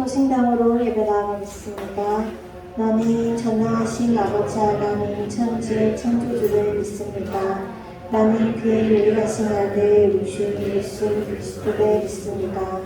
소신당으로 예배 나아가겠습니다. 나는 전능하신 아버지 하나님 천지 창조주를 믿습니다. 나는 그의 유일하신 아들 우리 주 예수 그리스도를 믿습니다.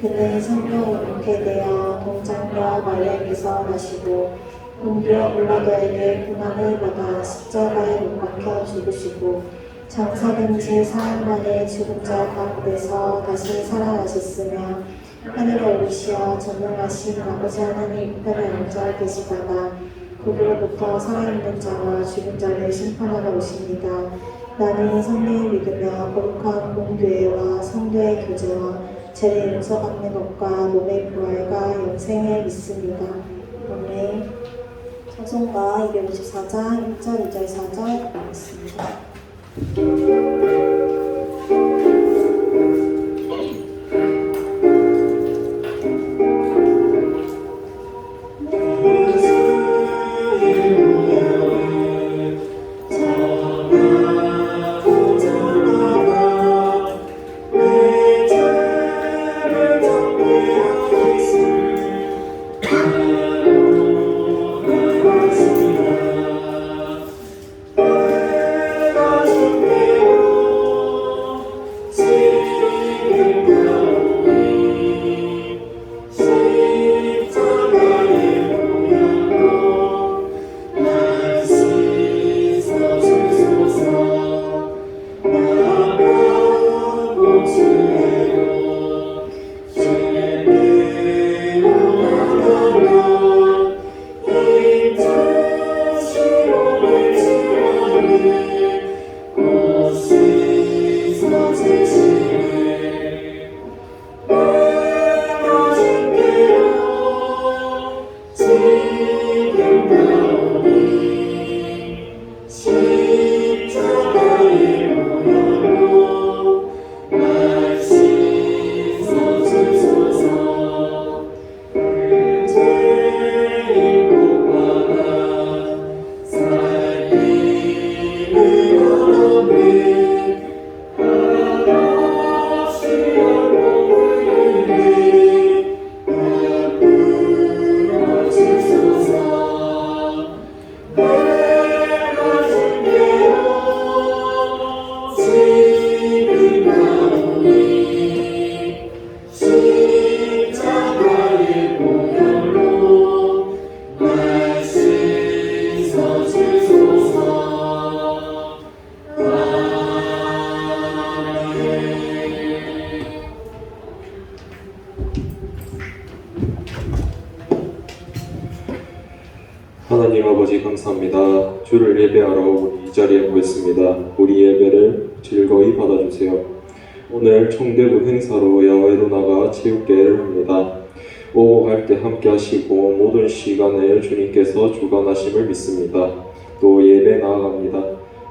그는 성령으로 잉태되어 동정녀 마리아에게서 나시고 본디오 빌라도에게 고난을 받아 십자가에 못 박혀 죽으시고 장사된 지 사흘 만에 죽은 자 가운데서 다시 살아나셨으며 하늘에 오르시어 전능하신 아버지 하나님 우편에 앉아 계시다가 거기로부터 살아있는 자와 죽은 자를 심판하러 오십니다. 나는 성령을 믿으며 거룩한 공교회와 성도의 교제와 죄를 용서받는 것과 몸의 부활과 영생을 믿습니다. 오늘 찬송가 254장 1절 2절 4절 읽겠습니다. 하나님 아버지 감사합니다. 주를 예배하러 우리 이 자리에 모였습니다. 우리 예배를 즐거이 받아주세요. 오늘 청대부 행사로 야외로 나가 체육대회를 합니다. 오고 갈 때 함께 하시고 모든 시간을 주님께서 주관하심을 믿습니다. 또 예배 나아갑니다.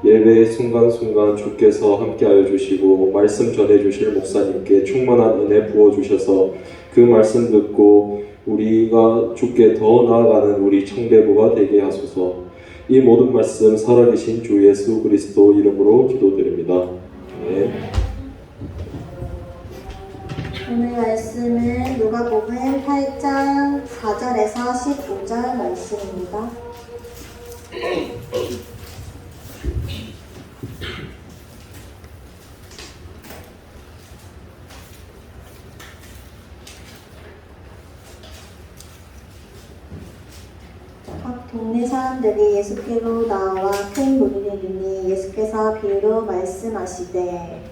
예배의 순간순간 주께서 함께하여 주시고 말씀 전해주실 목사님께 충만한 은혜 부어주셔서 그 말씀 듣고 우리가 주께 더 나아가는 우리 청대부가 되게 하소서. 이 모든 말씀 살아계신 주 예수 그리스도 이름으로 기도드립니다. 네. 오늘 말씀은 누가복음 8장 4절에서 15절 말씀입니다. 각 동네 사람들이 예수께로 나와 큰 무리를 이니 예수께서 비유로 말씀하시되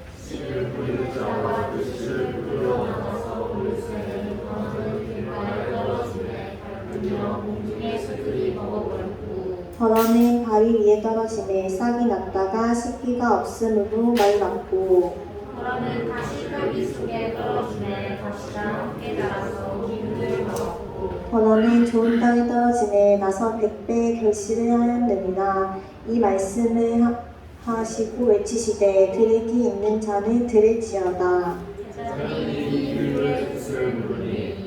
더러는 바위 위에 떨어지매 싹이 났다가 씻기가 없으므로 말랐고 더러는 다시 흙이 속에 떨어지매 다시가 함께 자라서 기운을 먹었고 더러는 좋은 땅에 떨어지매 나서 100배의 결실을 하였느니라. 이 말씀을 하시고 외치시되 들을 귀 있는 자는 들을지어다.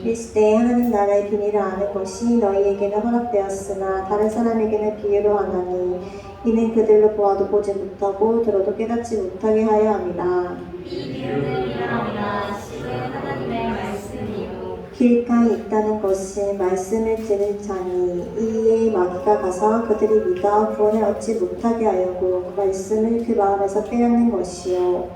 이르시되 하나님 나라의 비밀을 아는 것이 너희에게는 허락되었으나 다른 사람에게는 비유로 하나니 이는 그들로 보아도 보지 못하고 들어도 깨닫지 못하게 하여 함이라. 이 비유는 이러하니라. 실은 하나님의 말씀이요 길가에 있다는 것은 말씀을 들은 자니 이에 마귀가 가서 그들이 믿어 구원을 얻지 못하게 하려고 말씀을 그 마음에서 빼앗는 것이요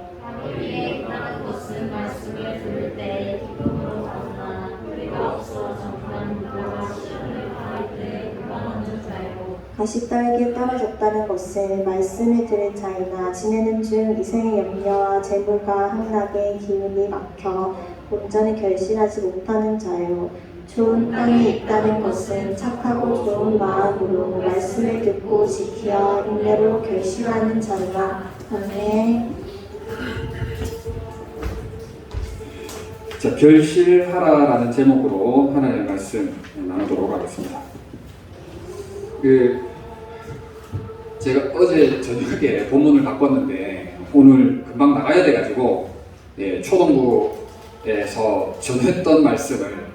우리의 있다는 것은 말씀을 들을 때 기쁨으로 가나 우리가 없어 정한 무도가 시험을 당할 때 그만 얻는 자요. 가시떨기에 떨어졌다는 것은 말씀을 들은 자이나 지내는 중 이생의 염려와 재물과 향락의 기운이 막혀 온전히 결실하지 못하는 자요. 좋은 땅에 있다는 것은 착하고 좋은 마음으로 말씀을 듣고 지켜 인내로 결실하는 자라. 아멘. 자, 결실하라라는 제목으로 하나님의 말씀 나누도록 하겠습니다. 제가 어제 저녁에 본문을 바꿨는데 오늘 금방 나가야 돼가지고 초등부에서 전했던 말씀을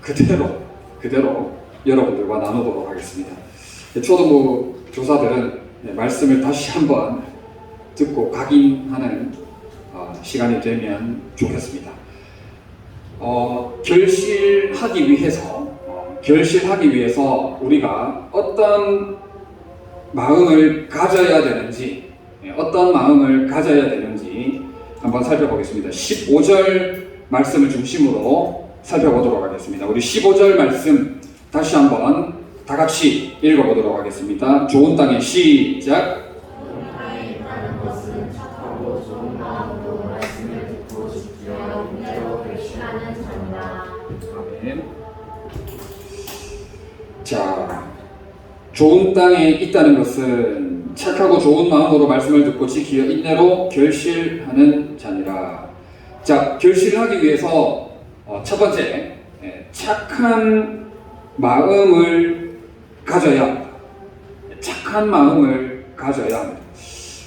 그대로 여러분들과 나누도록 하겠습니다. 초등부 교사들은 말씀을 다시 한번 듣고 각인하는 시간이 되면 좋겠습니다. 결실하기 위해서 우리가 어떤 마음을 가져야 되는지 한번 살펴보겠습니다. 15절 말씀을 중심으로 살펴보도록 하겠습니다. 우리 15절 말씀 다시 한번 다 같이 읽어보도록 하겠습니다. 좋은 땅에 시작. 좋은 땅에 있다는 것은 착하고 좋은 마음으로 말씀을 듣고 지켜 인내로 결실하는 자니라. 아멘. 자, 좋은 땅에 있다는 것은 착하고 좋은 마음으로 말씀을 듣고 지키어 인내로 결실하는 자니라. 자, 결실하기 위해서 첫 번째, 착한 마음을 가져야 합니다. 착한 마음을 가져야 합니다.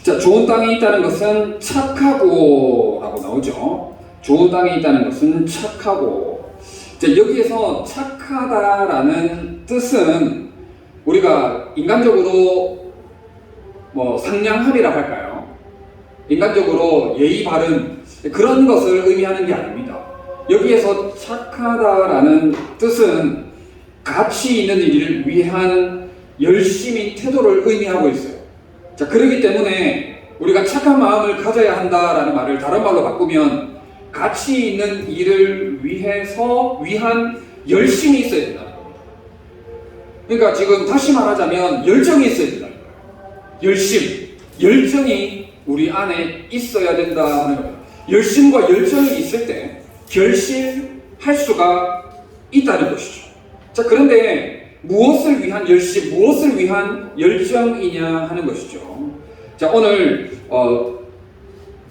자, 좋은 땅에 있다는 것은 착하고라고 나오죠. 좋은 땅에 있다는 것은 착하고. 자, 여기에서 착하다라는 뜻은 우리가 인간적으로 상냥함이라 할까요? 인간적으로 예의 바른 그런 것을 의미하는 게 아닙니다. 여기에서 착하다라는 뜻은 가치 있는 일을 위한 열심인 태도를 의미하고 있어요. 자, 그렇기 때문에 우리가 착한 마음을 가져야 한다라는 말을 다른 말로 바꾸면 가치 있는 일을 위한 열심이 있어야 된다는 겁니다. 그러니까 지금 다시 말하자면 열정이 있어야 된다는 거예요. 열정이 우리 안에 있어야 된다 하는 겁니다. 열심과 열정이 있을 때 결실할 수가 있다는 것이죠. 자, 그런데 무엇을 위한 열심, 무엇을 위한 열정이냐 하는 것이죠. 자, 오늘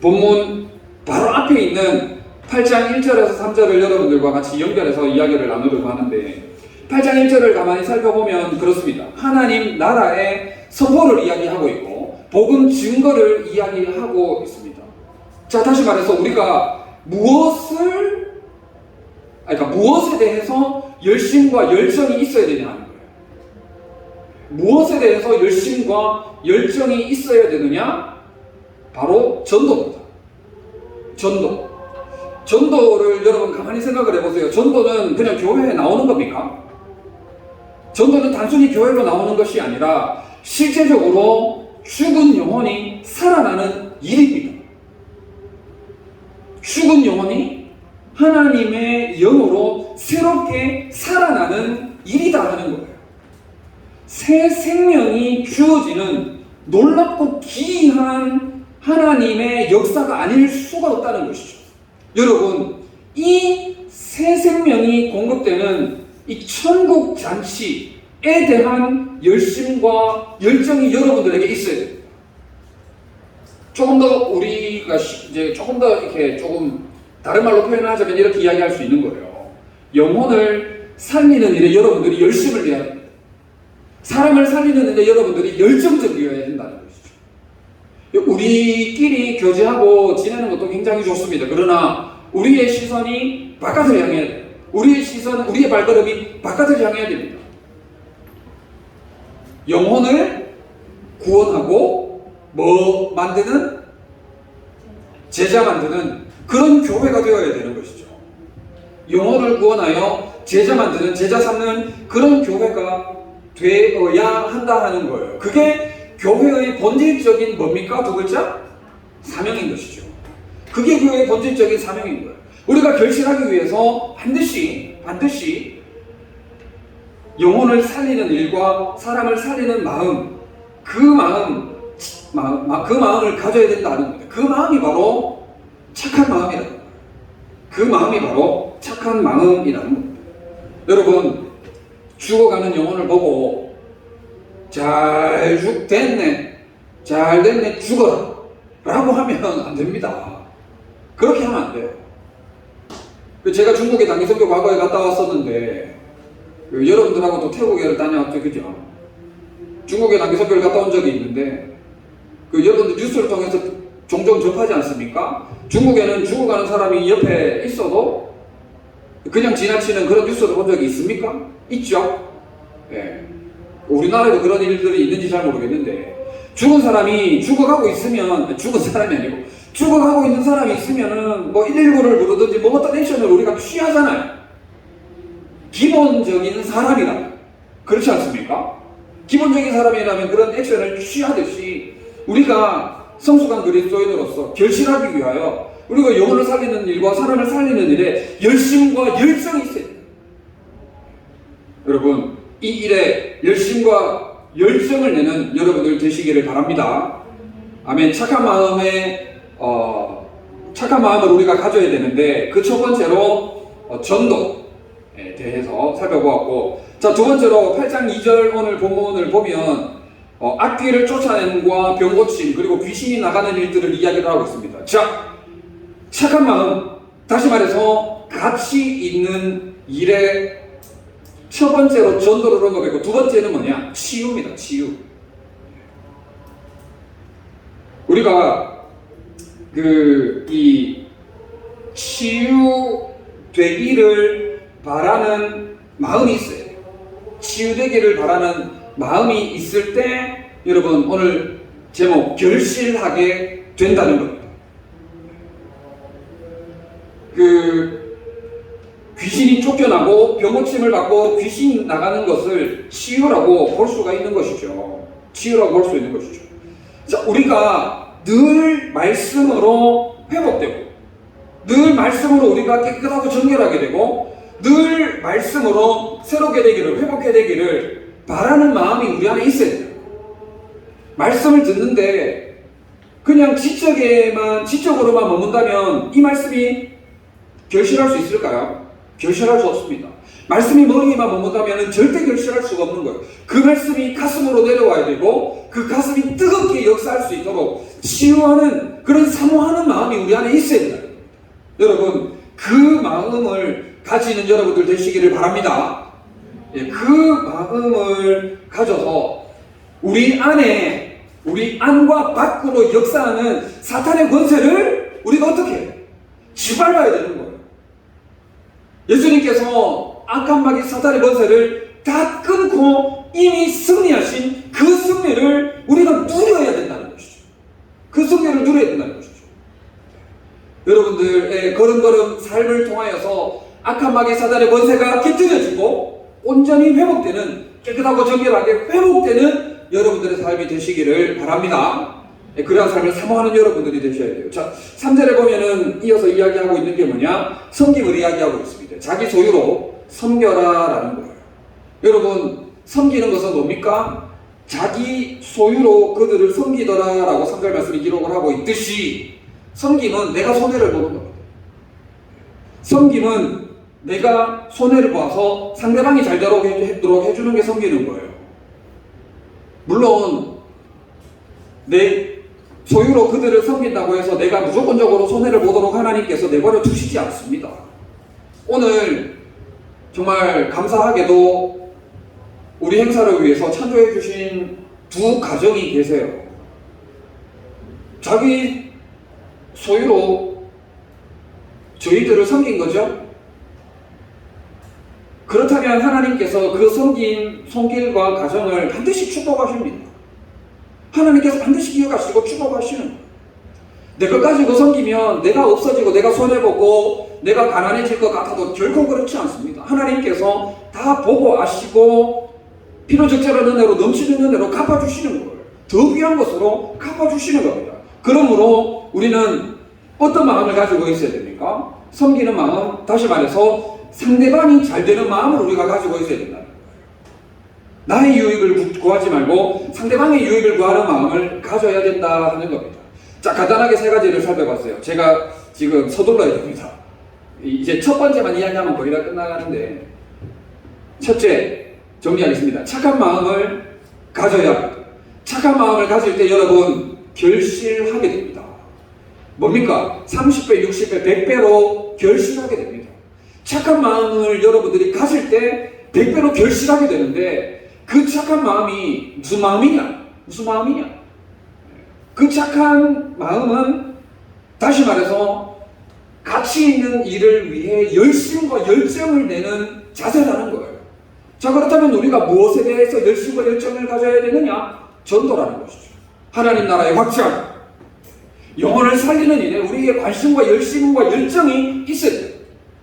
본문 바로 앞에 있는 8장 1절에서 3절을 여러분들과 같이 연결해서 이야기를 나누려고 하는데 8장 1절을 가만히 살펴보면 그렇습니다. 하나님 나라의 선포를 이야기하고 있고 복음 증거를 이야기하고 있습니다. 자, 다시 말해서 우리가 무엇에 대해서 열심과 열정이 있어야 되냐 하는 거예요. 무엇에 대해서 열심과 열정이 있어야 되느냐? 바로 전도입니다. 전도를 여러분 가만히 생각을 해보세요. 전도는 그냥 교회에 나오는 겁니까? 전도는 단순히 교회로 나오는 것이 아니라 실제적으로 죽은 영혼이 살아나는 일입니다. 죽은 영혼이 하나님의 영으로 새롭게 살아나는 일이다 하는 거예요. 새 생명이 주어지는 놀랍고 기이한 하나님의 역사가 아닐 수가 없다는 것이죠. 여러분, 이 새 생명이 공급되는 이 천국 잔치에 대한 열심과 열정이 여러분들에게 있어야 됩니다. 조금 더 우리가 조금 더 이렇게 조금 다른 말로 표현하자면 이렇게 이야기할 수 있는 거예요. 영혼을 살리는 일에 여러분들이 열심을 내야 됩니다. 사람을 살리는 일에 여러분들이 열정적이어야 된다는 것이죠. 우리끼리 교제하고 지내는 것도 굉장히 좋습니다. 그러나 우리의 시선이 바깥을 향해야 돼요. 우리의 발걸음이 바깥을 향해야 됩니다. 영혼을 구원하고 제자 만드는 그런 교회가 되어야 되는 것이죠. 영혼을 구원하여 제자 만드는, 제자 삼는 그런 교회가 되어야 한다 하는 거예요. 그게 교회의 본질적인 뭡니까? 두 글자? 사명인 것이죠. 그게 교회의 본질적인 사명인 거예요. 우리가 결실하기 위해서 반드시 영혼을 살리는 일과 사람을 살리는 마음, 그 마음을 가져야 된다는 겁니다. 그 마음이 바로 착한 마음이라는 거예요. 그 마음이 바로 착한 마음이라는 겁니다. 여러분, 죽어가는 영혼을 보고 잘 됐네, 죽어라 라고 하면 안 됩니다. 그렇게 하면 안 돼요. 제가 중국에 단기선교 과거에 갔다 왔었는데 여러분들하고도 태국에 다녀왔죠, 그죠? 중국에 단기선교를 갔다 온 적이 있는데 여러분들 뉴스를 통해서 종종 접하지 않습니까? 중국에는 죽어가는 사람이 옆에 있어도 그냥 지나치는 그런 뉴스를 본 적이 있습니까? 있죠? 예. 우리나라에도 그런 일들이 있는지 잘 모르겠는데, 죽은 사람이 죽어가고 있으면, 죽은 사람이 아니고 죽어가고 있는 사람이 있으면은 뭐 119를 부르든지 뭐 어떤 액션을 우리가 취하잖아요. 기본적인 사람이라면. 그렇지 않습니까? 기본적인 사람이라면 그런 액션을 취하듯이 우리가 성숙한 그리스도인으로서 결실하기 위하여 우리가 영혼을 살리는 일과 사람을 살리는 일에 열심과 열정이 있어야 돼요. 여러분, 이 일에 열심과 열정을 내는 여러분들 되시기를 바랍니다. 아멘. 착한 마음을 우리가 가져야 되는데, 그 첫 번째로 전도에 대해서 살펴보았고, 자, 두 번째로 8장 2절 오늘 본문을 보면 악귀를 쫓아내는과 병 고침, 그리고 귀신이 나가는 일들을 이야기를 하고 있습니다. 자, 착한 마음, 다시 말해서 가치 있는 일에 첫 번째로 전도를 언급했고, 두 번째는 뭐냐? 치유입니다. 치유. 우리가 이 치유되기를 바라는 마음이 있어요. 치유되기를 바라는 마음이 있을 때, 여러분, 오늘 제목 결실하게 된다는 겁니다. 귀신이 쫓겨나고 병고침을 받고 귀신 나가는 것을 치유라고 볼 수가 있는 것이죠. 치유라고 볼 수 있는 것이죠. 자, 우리가 늘 말씀으로 회복되고, 늘 말씀으로 우리가 깨끗하고 정결하게 되고, 늘 말씀으로 새롭게 되기를, 회복해 되기를 바라는 마음이 우리 안에 있어야 돼요. 말씀을 듣는데 그냥 지적으로만 머문다면 이 말씀이 결실할 수 있을까요? 결실할 수 없습니다. 말씀이 머리에만 머문다면 절대 결실할 수가 없는 거예요. 그 말씀이 가슴으로 내려와야 되고, 그 가슴이 뜨겁게 역사할 수 있도록 치유하는, 그런 사모하는 마음이 우리 안에 있어야 돼요. 여러분, 그 마음을 가지는 여러분들 되시기를 바랍니다. 예, 그 마음을 가져서 우리 안과 밖으로 역사하는 사탄의 권세를 우리가 어떻게 해요? 짓밟아야 되는 거예요. 예수님께서 악한 마귀 사탄의 권세를 다 끊고 이미 승리하신 그 승리를 우리가 누려야 된다는 것이죠. 그 승리를 누려야 된다는 것이죠. 여러분들의 걸음걸음 삶을 통하여서 악한 마귀 사탄의 권세가 깨뜨려지고 온전히 회복되는, 깨끗하고 정결하게 회복되는 여러분들의 삶이 되시기를 바랍니다. 그러한 삶을 사모하는 여러분들이 되셔야 돼요. 자, 3절에 보면은 이어서 이야기하고 있는 게 뭐냐? 섬김을 이야기하고 있습니다. 자기 소유로 섬겨라라는 거예요. 여러분, 섬기는 것은 뭡니까? 자기 소유로 그들을 섬기더라라고 3절 말씀이 기록을 하고 있듯이, 섬김은 내가 손해를 보는 겁니다. 섬김은 내가 손해를 봐서 상대방이 잘 되도록 해주는 게 섬기는 거예요. 물론 내 소유로 그들을 섬긴다고 해서 내가 무조건적으로 손해를 보도록 하나님께서 내버려 두시지 않습니다. 오늘 정말 감사하게도 우리 행사를 위해서 찬조해 주신 두 가정이 계세요. 자기 소유로 저희들을 섬긴 거죠. 그렇다면 하나님께서 그 손길과 가정을 반드시 축복하십니다. 하나님께서 반드시 기억하시고 축복하시는 거예요. 내 것 가지고 섬기면 내가 없어지고 내가 손해보고 내가 가난해질 것 같아도 결코 그렇지 않습니다. 하나님께서 다 보고 아시고 필요적절한 은혜로 넘치는 은혜로 갚아주시는 거예요. 더 귀한 것으로 갚아주시는 겁니다. 그러므로 우리는 어떤 마음을 가지고 있어야 됩니까? 섬기는 마음, 다시 말해서 상대방이 잘 되는 마음을 우리가 가지고 있어야 된다. 나의 유익을 구하지 말고 상대방의 유익을 구하는 마음을 가져야 된다 하는 겁니다. 자, 간단하게 세 가지를 살펴봤어요. 제가 지금 서둘러야 됩니다. 이제 첫 번째만 이야기하면 거의 다 끝나가는데, 첫째 정리하겠습니다. 착한 마음을 가져야 합니다. 착한 마음을 가질 때 여러분 결실하게 됩니다. 뭡니까? 30배, 60배, 100배로 결실하게 됩니다. 착한 마음을 여러분들이 가질 때 100배로 결실하게 되는데, 그 착한 마음이 무슨 마음이냐? 무슨 마음이냐? 그 착한 마음은 다시 말해서 가치 있는 일을 위해 열심과 열정을 내는 자세라는 거예요. 자, 그렇다면 우리가 무엇에 대해서 열심과 열정을 가져야 되느냐? 전도라는 것이죠. 하나님 나라의 확장, 영혼을 살리는 일에 우리의 관심과 열심과 열정이 있어야 돼요.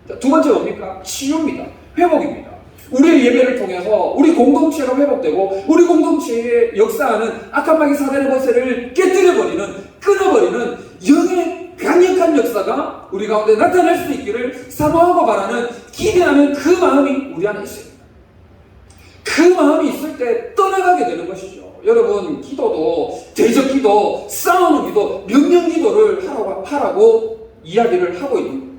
자, 두 번째 뭡니까? 치유입니다. 회복입니다. 우리의 예배를 통해서 우리 공동체가 회복되고 우리 공동체에 역사하는 악한 사단의 권세를 깨뜨려버리는, 끊어버리는 영의 강력한 역사가 우리 가운데 나타날 수 있기를 사모하고 바라는, 기대하는 그 마음이 우리 안에 있습니다. 그 마음이 있을 때 떠나가게 되는 것이죠. 여러분, 기도도 대적 기도, 싸우는 기도, 명령 기도를 하라고 이야기를 하고 있는 거예요.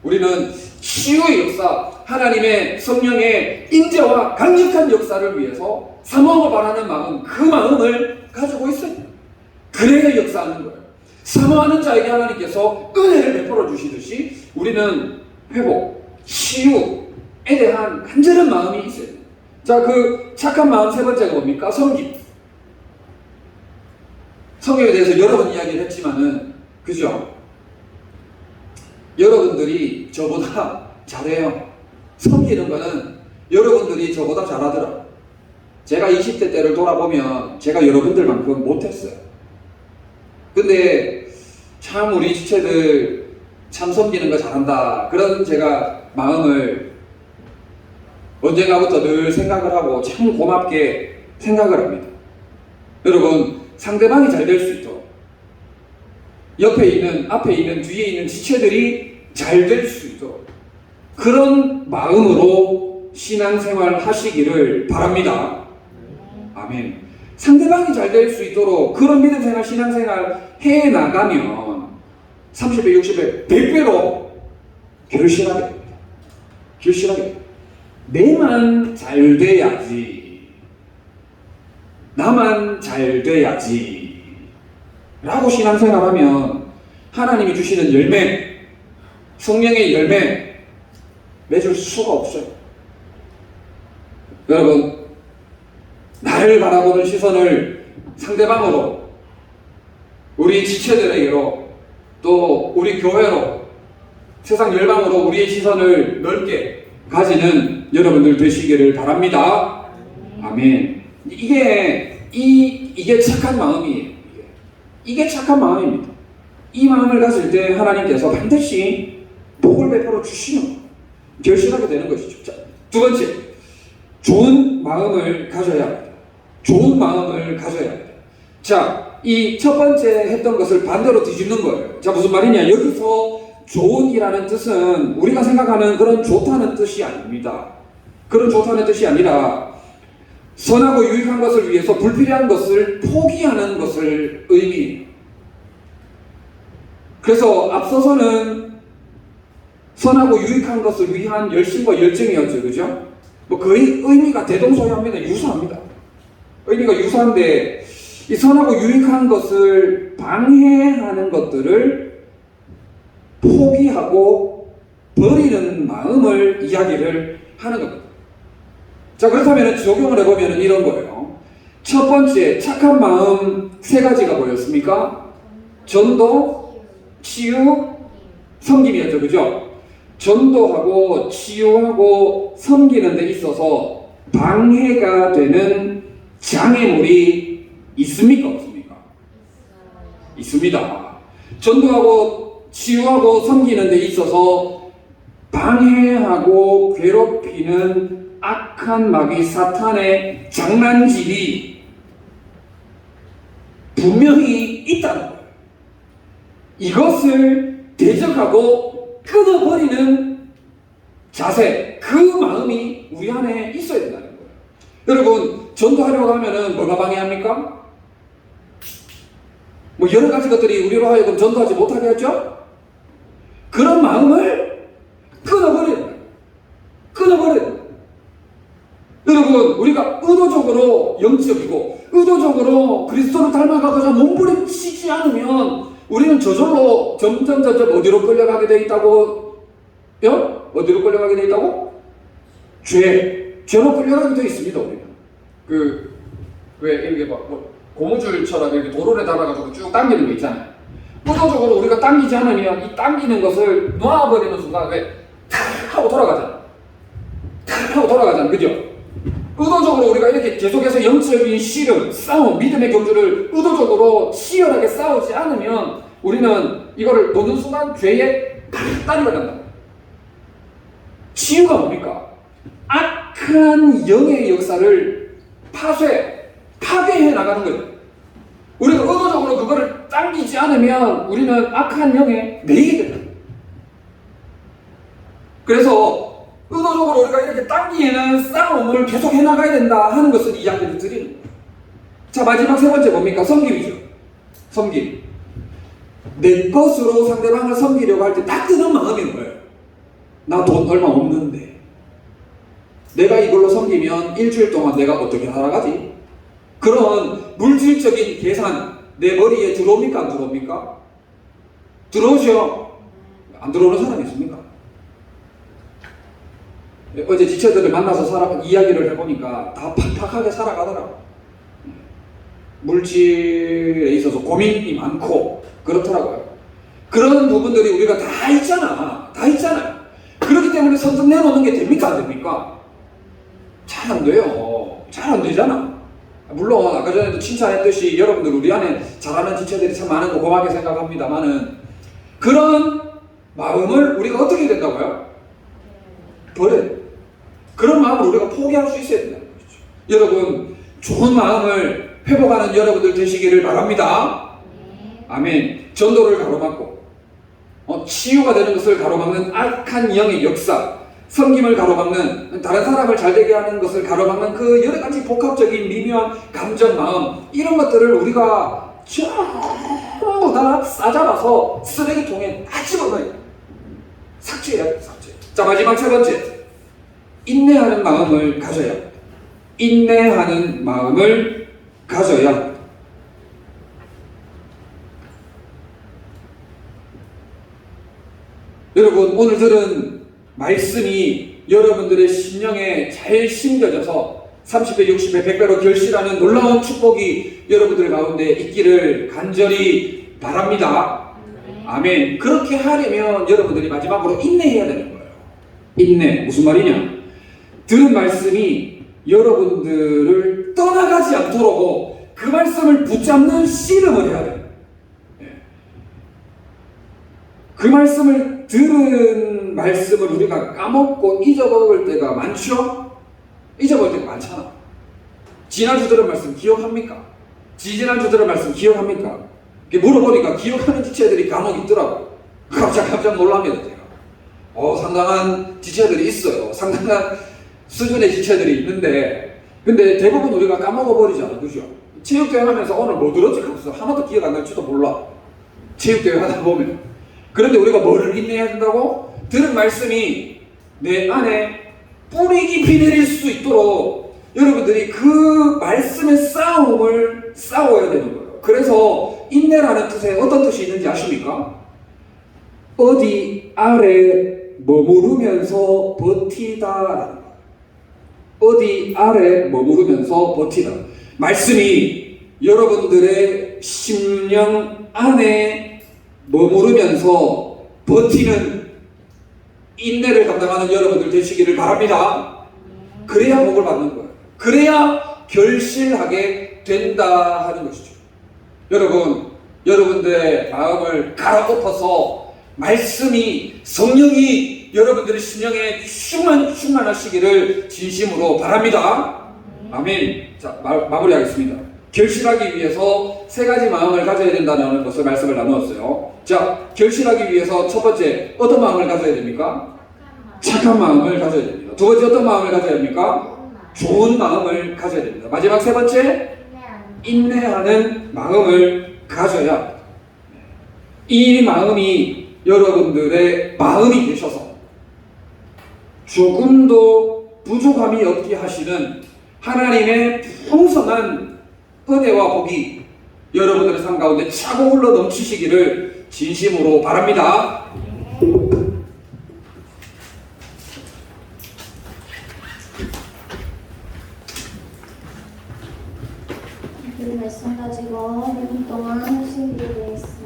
우리는 치유의 역사, 하나님의 성령의 인재와 강력한 역사를 위해서 사모하고 바라는 마음, 그 마음을 가지고 있어요. 그래야 역사하는 거예요. 사모하는 자에게 하나님께서 은혜를 베풀어 주시듯이 우리는 회복, 치유에 대한 간절한 마음이 있어요. 자, 그 착한 마음 세 번째가 뭡니까? 섬김. 성경에 대해서 여러 번 이야기를 했지만은, 그죠? 여러분들이 저보다 잘해요. 섬기는 거는 여러분들이 저보다 잘하더라. 제가 20대 때를 돌아보면 제가 여러분들만큼 못했어요. 근데 참 우리 지체들 참 섬기는 거 잘한다, 그런 제가 마음을 언젠가부터 늘 생각을 하고 참 고맙게 생각을 합니다. 여러분, 상대방이 잘 될 수 있도록, 옆에 있는, 앞에 있는, 뒤에 있는 지체들이 잘 될 수 있도록 그런 마음으로 신앙생활 하시기를 바랍니다. 아멘. 상대방이 잘 될 수 있도록 그런 믿음생활, 신앙생활 해 나가면 30배, 60배, 100배로 결실하게 됩니다. 결실하게 됩니다. 내만 잘 돼야지, 나만 잘 돼야지 라고 신앙생활하면 하나님이 주시는 열매, 성령의 열매 맺을 수가 없어요. 여러분, 나를 바라보는 시선을 상대방으로, 우리 지체들에게로, 또 우리 교회로, 세상 열방으로 우리의 시선을 넓게 가지는 여러분들 되시기를 바랍니다. 아멘. 이게 착한 마음이에요. 이게 착한 마음입니다. 이 마음을 가질 때 하나님께서 반드시 복을 베풀어 주시는 거예요. 결실하게 되는 것이죠. 자, 두 번째, 좋은 마음을 가져야 합니다. 좋은 마음을 가져야 합니다. 자, 이 첫 번째 했던 것을 반대로 뒤집는 거예요. 자, 무슨 말이냐? 여기서 좋은이라는 뜻은 우리가 생각하는 그런 좋다는 뜻이 아닙니다. 그런 좋다는 뜻이 아니라 선하고 유익한 것을 위해서 불필요한 것을 포기하는 것을 의미해요. 그래서 앞서서는 선하고 유익한 것을 위한 열심과 열정이었죠. 그죠? 뭐 거의 의미가 대동소이합니다. 유사합니다. 의미가 유사한데, 이 선하고 유익한 것을 방해하는 것들을 포기하고 버리는 마음을 이야기를 하는 겁니다. 자, 그렇다면 적용을 해보면 이런 거예요. 첫 번째, 착한 마음 세 가지가 뭐였습니까? 전도, 치유, 섬김이었죠. 그죠? 전도하고 치유하고 섬기는 데 있어서 방해가 되는 장애물이 있습니까? 없습니까? 있습니다. 전도하고 치유하고 섬기는 데 있어서 방해하고 괴롭히는 악한 마귀 사탄의 장난질이 분명히 있다는 거예요. 이것을 대적하고 끊어버리는 자세, 그 마음이 우리 안에 있어야 된다는 거예요. 여러분, 전도하려고 하면은 뭐가 방해합니까? 뭐 여러 가지 것들이 우리로 하여금 전도하지 못하게 하죠? 그런 마음을 끊어버리는 거예요. 끊어버리는 거예요. 여러분, 우리가 의도적으로 영적이고 의도적으로 그리스도를 닮아가고자 몸부림치지 않으면 우리는 저절로 점점 어디로 끌려가게 돼 있다고? 어디로 끌려가게 돼 있다고? 죄로 끌려가게 돼 있습니다. 우리는 왜 이렇게 뭐 고무줄처럼 이렇게 도로에 달아가지고 쭉 당기는 거 있잖아요. 의도적으로 우리가 당기지 않으면 이 당기는 것을 놔버리는 순간 탁 하고 돌아가잖아. 탁 하고 돌아가잖아. 그죠? 의도적으로 우리가 이렇게 계속해서 영적인 씨름, 싸움, 믿음의 경주를 의도적으로 치열하게 싸우지 않으면 우리는 이거를 놓는 순간 죄에 팍 따라간다. 치유가 뭡니까? 악한 영의 역사를 파괴해 나가는 거예요. 우리가 의도적으로 그거를 당기지 않으면 우리는 악한 영에 매이게 된다. 그래서 의도적으로 우리가 이렇게 당기는 싸움을 계속 해나가야 된다 하는 것을 이야기를 드리는 거예요. 자, 마지막 세 번째 뭡니까? 섬김이죠. 섬김. 내 것으로 상대방을 섬기려고 할 때 딱 드는 마음이 뭐예요? 나 돈 얼마 없는데 내가 이걸로 섬기면 일주일 동안 내가 어떻게 살아가지? 그런 물질적인 계산 내 머리에 들어옵니까? 안 들어옵니까? 들어오죠? 안 들어오는 사람이 있습니까? 어제 지체들을 만나서 이야기를 해보니까 다 팍팍하게 살아가더라고. 물질에 있어서 고민이 많고 그렇더라고요. 그런 부분들이 우리가 다 있잖아. 다 있잖아요. 그렇기 때문에 선뜻 내놓는 게 됩니까? 안 됩니까? 잘 안 돼요. 잘 안 되잖아. 물론 아까 전에도 칭찬했듯이 여러분들 우리 안에 잘하는 지체들이 참 많은 거 고맙게 생각합니다만은 그런 마음을 우리가 어떻게 해야 된다고요? 버려요. 그런 마음을 우리가 포기할 수 있어야 된다는 거죠. 여러분, 좋은 마음을 회복하는 여러분들 되시기를 바랍니다. 아멘. 전도를 가로막고 치유가 되는 것을 가로막는 악한 영의 역사, 섬김을 가로막는, 다른 사람을 잘되게 하는 것을 가로막는 그 여러 가지 복합적인 미묘한 감정, 마음, 이런 것들을 우리가 전부 다 싸잡아서 쓰레기통에 다 집어넣어요. 삭제해야 돼요. 삭제. 자, 마지막 세 번째. 인내하는 마음을 가져야 합니다. 인내하는 마음을 가져야 합니다. 여러분, 오늘 들은 말씀이 여러분들의 심령에 잘 심겨져서 30배, 60배, 100배로 결실하는 놀라운 축복이 여러분들 가운데 있기를 간절히 바랍니다. 아멘. 그렇게 하려면 여러분들이 마지막으로 인내해야 되는 거예요. 인내. 무슨 말이냐? 들은 말씀이 여러분들을 떠나가지 않도록 그 말씀을 붙잡는 씨름을 해야 돼요. 그 말씀을 들은 말씀을 우리가 까먹고 잊어먹을 때가 많죠? 잊어먹을 때가 많잖아. 지난주 들은 말씀 기억합니까? 지지난주 들은 말씀 기억합니까? 물어보니까 기억하는 지체들이 간혹 있더라고. 깜짝 놀랍니다. 제가. 상당한 지체들이 있어요. 상당한 수준의 지체들이 있는데, 근데 대부분 우리가 까먹어버리잖아. 그죠? 체육대회 하면서 오늘 뭐 들었지? 하면서 하나도 기억 안 날지도 몰라. 체육대회 하다 보면. 그런데 우리가 뭐를 인내해야 된다고? 들은 말씀이 내 안에 뿌리 깊이 내릴 수 있도록 여러분들이 그 말씀의 싸움을 싸워야 되는 거예요. 그래서 인내라는 뜻에 어떤 뜻이 있는지 아십니까? 어디 아래 머무르면서 버티다라는 거예요. 어디 아래 머무르면서 버티다. 말씀이 여러분들의 심령 안에 머무르면서 버티는 인내를 감당하는 여러분들 되시기를 바랍니다. 그래야 복을 받는 거예요. 그래야 결실하게 된다 하는 것이죠. 여러분, 여러분들의 마음을 갈아엎어서 말씀이, 성령이 여러분들의 심령에 충만하시기를 진심으로 바랍니다. 아멘. 자, 마무리하겠습니다. 결실하기 위해서 세 가지 마음을 가져야 된다는 것을 말씀을 나누었어요. 자, 결실하기 위해서 첫 번째 어떤 마음을 가져야 됩니까? 착한 마음을 가져야 됩니다. 두 번째 어떤 마음을 가져야 됩니까? 좋은 마음을 가져야 됩니다. 마지막 세 번째, 인내하는 마음을 가져야 합니다. 이 마음이 여러분들의 마음이 되셔서 조금도 부족함이 없게 하시는 하나님의 풍성한 은혜와 복이 여러분들의 삶 가운데 차고 흘러 넘치시기를 진심으로 바랍니다. 이 말씀 가지고 1분 동안 호신 기도드리겠습니다.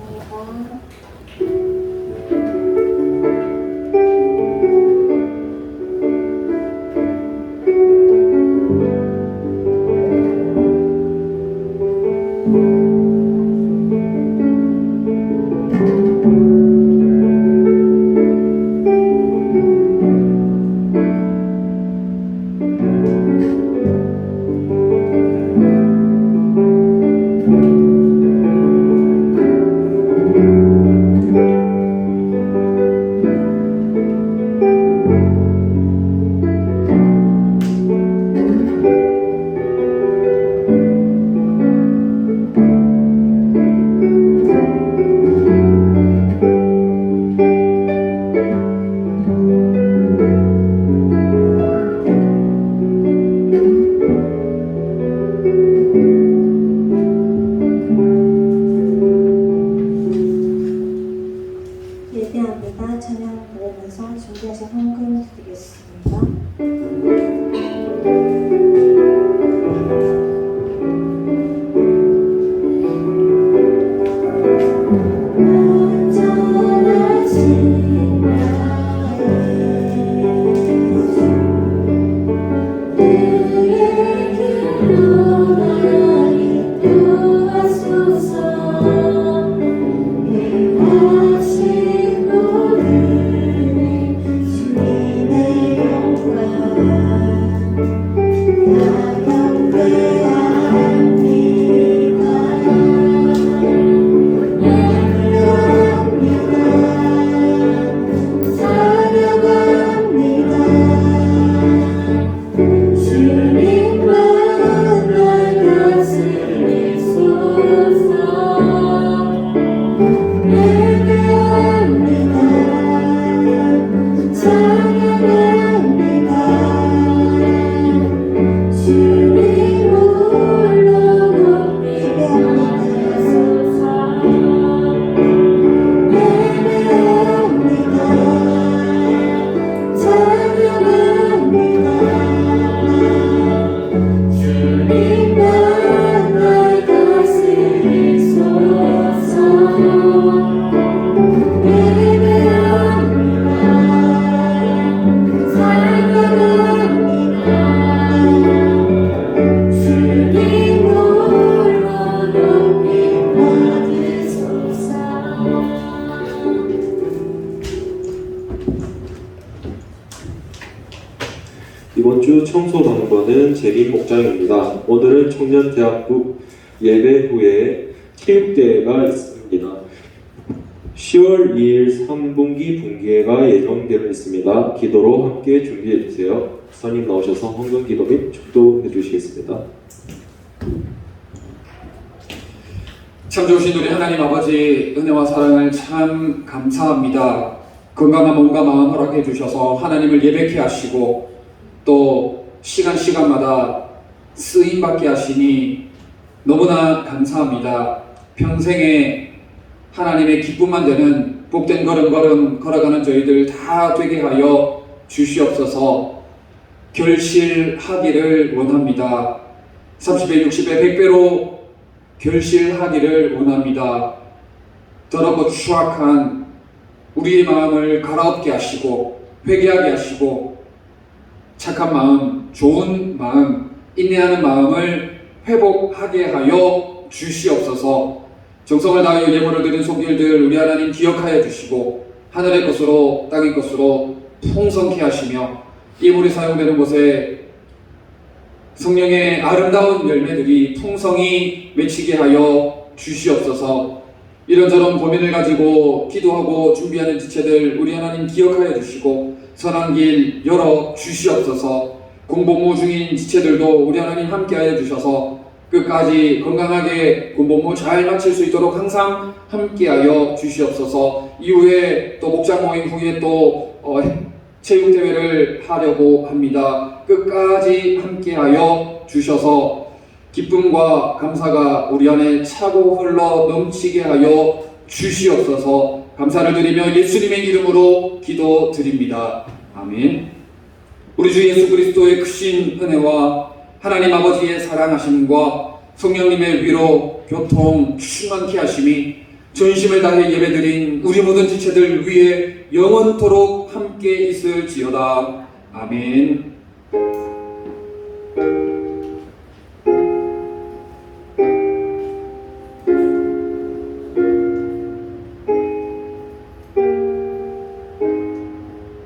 예배합니다. 찬양 부르면서 준비하신 헌금 드리겠습니다. 이번 주 청소 당번은 재림 목장입니다. 오늘은 청년대학국 예배 후에 체육대회가 있습니다. 10월 2일 3분기 분기회가 예정되어 있습니다. 기도로 함께 준비해 주세요. 목사님 나오셔서 헌금 기도 및 축도해 주시겠습니다. 참 좋으신 우리 하나님 아버지, 은혜와 사랑을 참 감사합니다. 건강한 몸과 마음 허락해 주셔서 하나님을 예배케 하시고 또 시간마다 쓰임받게 하시니 너무나 감사합니다. 평생에 하나님의 기쁨만 되는 복된 걸음걸음 걸어가는 저희들 다 되게 하여 주시옵소서. 결실하기를 원합니다. 30배, 60배, 100배로 결실하기를 원합니다. 더럽고 추악한 우리의 마음을 갈아엎게 하시고 회개하게 하시고 착한 마음, 좋은 마음, 인내하는 마음을 회복하게 하여 주시옵소서. 정성을 다하여 예물을 드린 손길들 우리 하나님 기억하여 주시고 하늘의 것으로 땅의 것으로 풍성케 하시며 이 물이 사용되는 곳에 성령의 아름다운 열매들이 풍성히 맺히게 하여 주시옵소서. 이런저런 고민을 가지고 기도하고 준비하는 지체들 우리 하나님 기억하여 주시고 선한 길 열어 주시옵소서. 공복무 중인 지체들도 우리 하나님 함께하여 주셔서 끝까지 건강하게 군복무 잘 마칠 수 있도록 항상 함께하여 주시옵소서. 이후에 또 목장 모임 후에 또 체육대회를 하려고 합니다. 끝까지 함께하여 주셔서 기쁨과 감사가 우리 안에 차고 흘러 넘치게 하여 주시옵소서. 감사를 드리며 예수님의 이름으로 기도드립니다. 아멘. 우리 주 예수 그리스도의 크신 은혜와 하나님 아버지의 사랑하심과 성령님의 위로 교통 충만케 하심이 전심을 다해 예배드린 우리 모든 지체들 위에 영원토록 함께 있을지어다. 아멘.